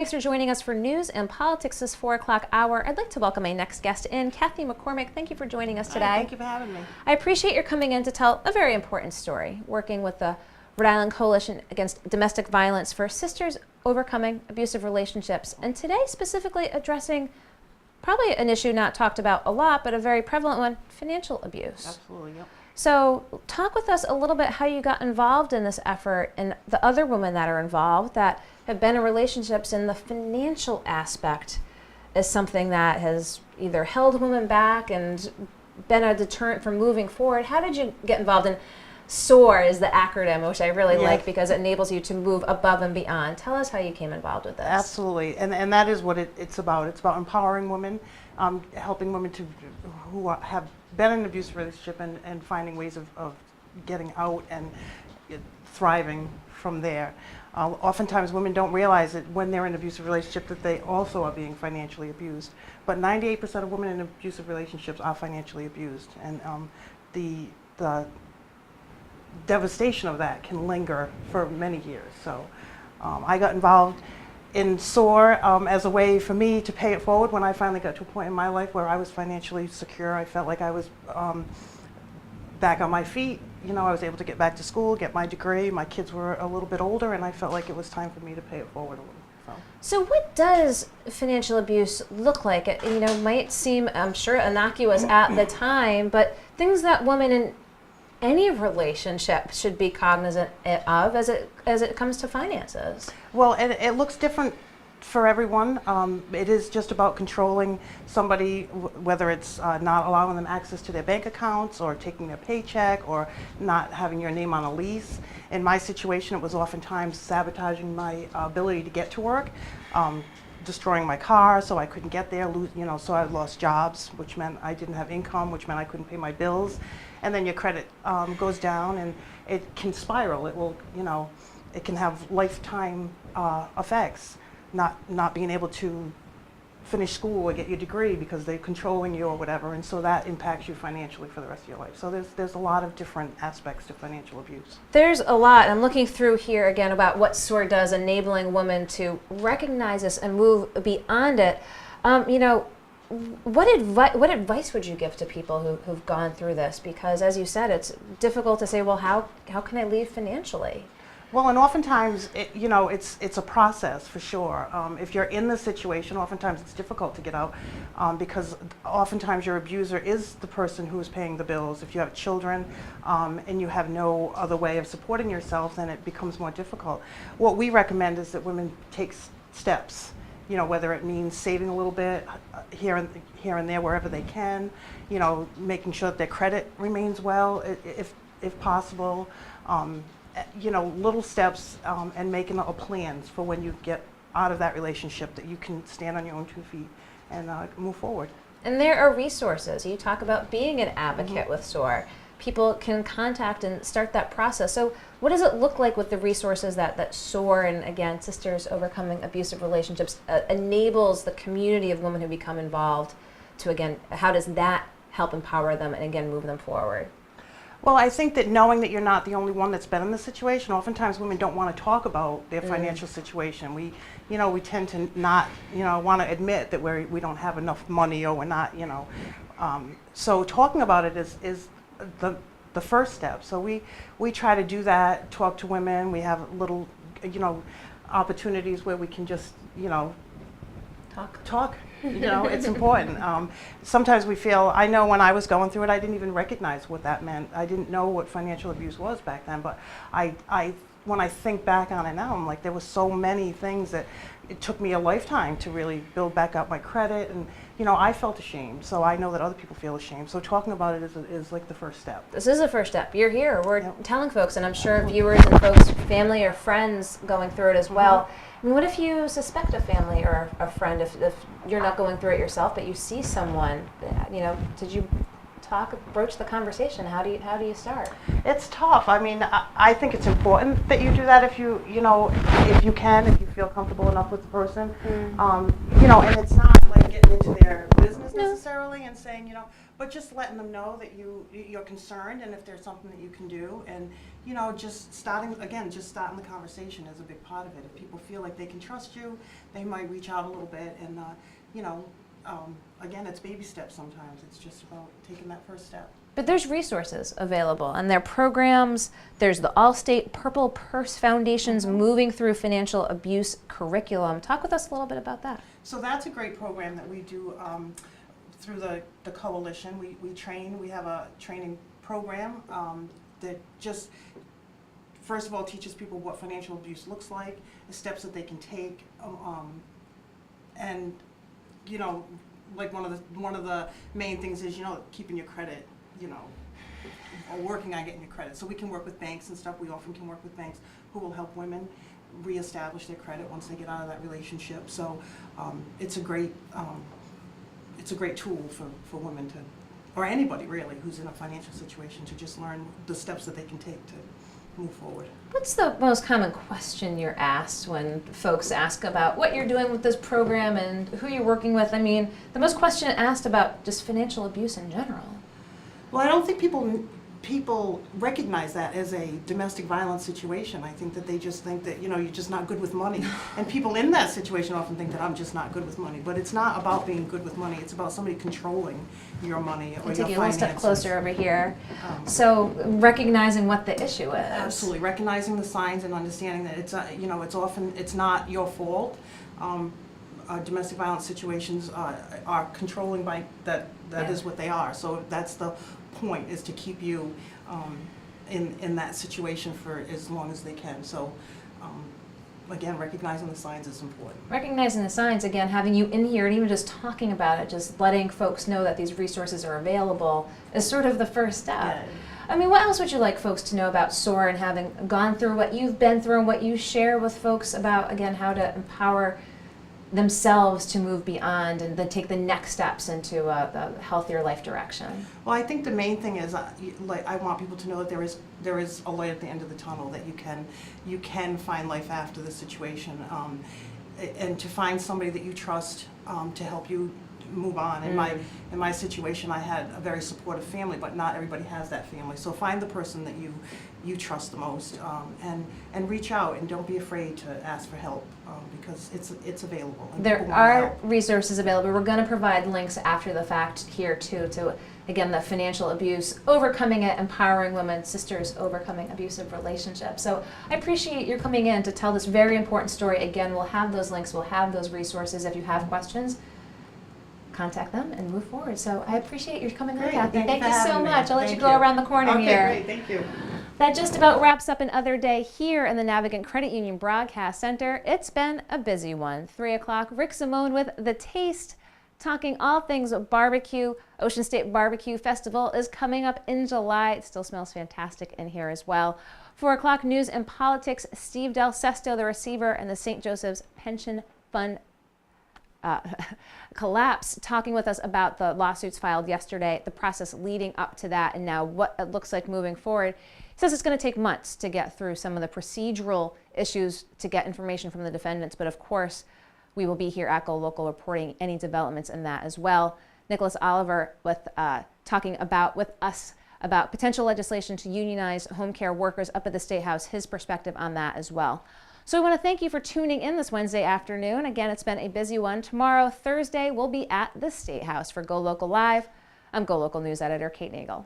Thanks for joining us for News and Politics this 4 o'clock hour. I'd like to welcome my next guest in, Kathy McCormick. Thank you for joining us today. Hi, thank you for having me. I appreciate your coming in to tell a very important story, working with the Rhode Island Coalition Against Domestic Violence for Sisters Overcoming Abusive Relationships, and today specifically addressing probably an issue not talked about a lot, but a very prevalent one, financial abuse. Absolutely, yep. So talk with us a little bit how you got involved in this effort and the other women that are involved that have been in relationships, and the financial aspect is something that has either held women back and been a deterrent from moving forward. How did you get involved in SOAR is the acronym, which I really like because it enables you to move above and beyond. Tell us how you came involved with this. Absolutely, and that is what it's about. It's about empowering women, helping women who have been in an abusive relationship and finding ways of getting out and thriving from there. Oftentimes women don't realize that when they're in an abusive relationship that they also are being financially abused. But 98% of women in abusive relationships are financially abused, and the devastation of that can linger for many years. So I got involved in SOAR as a way for me to pay it forward when I finally got to a point in my life where I was financially secure. I felt like I was back on my feet. You know, I was able to get back to school, get my degree. My kids were a little bit older, and I felt like it was time for me to pay it forward a little. So what does financial abuse look like? It, might seem, I'm sure, innocuous at the time, but things that women in any relationship should be cognizant of as it comes to finances. Well, it looks different for everyone. It is just about controlling somebody, whether it's not allowing them access to their bank accounts or taking their paycheck or not having your name on a lease. In my situation, it was oftentimes sabotaging my ability to get to work, destroying my car so I couldn't get there, so I lost jobs, which meant I didn't have income, which meant I couldn't pay my bills. And then your credit goes down, and it can spiral. It will, it can have lifetime effects. Not being able to finish school or get your degree because they're controlling you or whatever, and so that impacts you financially for the rest of your life. So there's a lot of different aspects to financial abuse. There's a lot. I'm looking through here again about what SOAR does, enabling women to recognize this and move beyond it. What advice would you give to people who've gone through this? Because as you said, it's difficult to say, well, how can I leave financially? Well, and oftentimes, it's a process for sure. If you're in the situation, oftentimes it's difficult to get out because oftentimes your abuser is the person who is paying the bills. If you have children and you have no other way of supporting yourself, then it becomes more difficult. What we recommend is that women take steps. Whether it means saving a little bit here and there wherever they can, making sure that their credit remains well if possible. Little steps and making plans for when you get out of that relationship that you can stand on your own 2 feet and move forward. And there are resources. You talk about being an advocate with SOAR. People can contact and start that process. So what does it look like with the resources that SOAR and, again, Sisters Overcoming Abusive Relationships enables the community of women who become involved to, again, how does that help empower them and, again, move them forward? Well, I think that knowing that you're not the only one that's been in this situation, oftentimes women don't want to talk about their financial situation. We tend to not, want to admit that we don't have enough money or we're not, So talking about it is the first step. So we try to do that, talk to women. We have little, opportunities where we can just, talk. It's important. Sometimes we feel, I know when I was going through it, I didn't even recognize what that meant. I didn't know what financial abuse was back then, but when I think back on it now, I'm like, there were so many things that it took me a lifetime to really build back up my credit, and I felt ashamed, so I know that other people feel ashamed. So talking about it is like the first step. This is the first step. You're here. We're telling folks, and I'm sure viewers and folks, family or friends going through it as well. I mean, what if you suspect a family or a friend, if you're not going through it yourself, but you see someone, broach the conversation? How do you start? It's tough. I mean, I think it's important that you do that if you feel comfortable enough with the person. And it's not like getting into their business necessarily and saying, but just letting them know that you're concerned, and if there's something that you can do, and just starting the conversation is a big part of it. If people feel like they can trust you, they might reach out a little bit, and again, it's baby steps sometimes. It's just about taking that first step. But there's resources available, and there are programs. There's the All-State Purple Purse Foundation's Moving Through Financial Abuse curriculum. Talk with us a little bit about that. So that's a great program that we do through the coalition. We train. We have a training program that just, first of all, teaches people what financial abuse looks like, the steps that they can take, and like one of the main things is keeping your credit, or working on getting your credit. So we can work with banks and stuff. We often can work with banks who will help women reestablish their credit once they get out of that relationship. So it's a great tool for women to, or anybody really who's in a financial situation, to just learn the steps that they can take to move forward. What's the most common question you're asked when folks ask about what you're doing with this program and who you're working with? I mean, the most question asked about just financial abuse in general. Well, I don't think people recognize that as a domestic violence situation. I think that they just think that, you're just not good with money. And people in that situation often think that I'm just not good with money. But it's not about being good with money. It's about somebody controlling your money or your finances. Take you one step closer over here. So recognizing what the issue is. Absolutely. Recognizing the signs and understanding that it's not your fault. Domestic violence situations are controlling by that. That is what they are. So that's the point, is to keep you in that situation for as long as they can. So again, recognizing the signs is important. Recognizing the signs, again, having you in here and even just talking about it, just letting folks know that these resources are available is sort of the first step. Yeah. I mean, what else would you like folks to know about SOAR, and having gone through what you've been through and what you share with folks about, again, how to empower themselves to move beyond and then take the next steps into the healthier life direction? Well, I think the main thing is, I want people to know that there is a light at the end of the tunnel, that you can find life after the situation, and to find somebody that you trust to help you move on. In my situation, I had a very supportive family, but not everybody has that family. So find the person that you trust the most, and reach out, and don't be afraid to ask for help, because it's available. There are resources available. We're going to provide links after the fact here too, to again the financial abuse, overcoming it, empowering women, sisters overcoming abusive relationships. So I appreciate your coming in to tell this very important story. Again, we'll have those links, we'll have those resources. If you have questions, contact them and move forward. So I appreciate your coming in, Kathy. Thank you so much. I'll let you go around the corner here. Okay, great. Thank you. That just about wraps up another day here in the Navigant Credit Union Broadcast Center. It's been a busy one. 3 o'clock, Rick Simone with The Taste, talking all things barbecue. Ocean State Barbecue Festival is coming up in July. It still smells fantastic in here as well. 4 o'clock, News and Politics. Steve Del Sesto, the receiver, and the St. Joseph's Pension Fund collapse, talking with us about the lawsuits filed yesterday, the process leading up to that, and now what it looks like moving forward. He says it's going to take months to get through some of the procedural issues to get information from the defendants, but of course we will be here at GoLocal reporting any developments in that as well. Nicholas Oliver with talking with us about potential legislation to unionize home care workers up at the State House, his perspective on that as well. So I want to thank you for tuning in this Wednesday afternoon. Again, it's been a busy one. Tomorrow, Thursday, we'll be at the State House for GoLocal Live. I'm GoLocal News Editor Kate Nagel.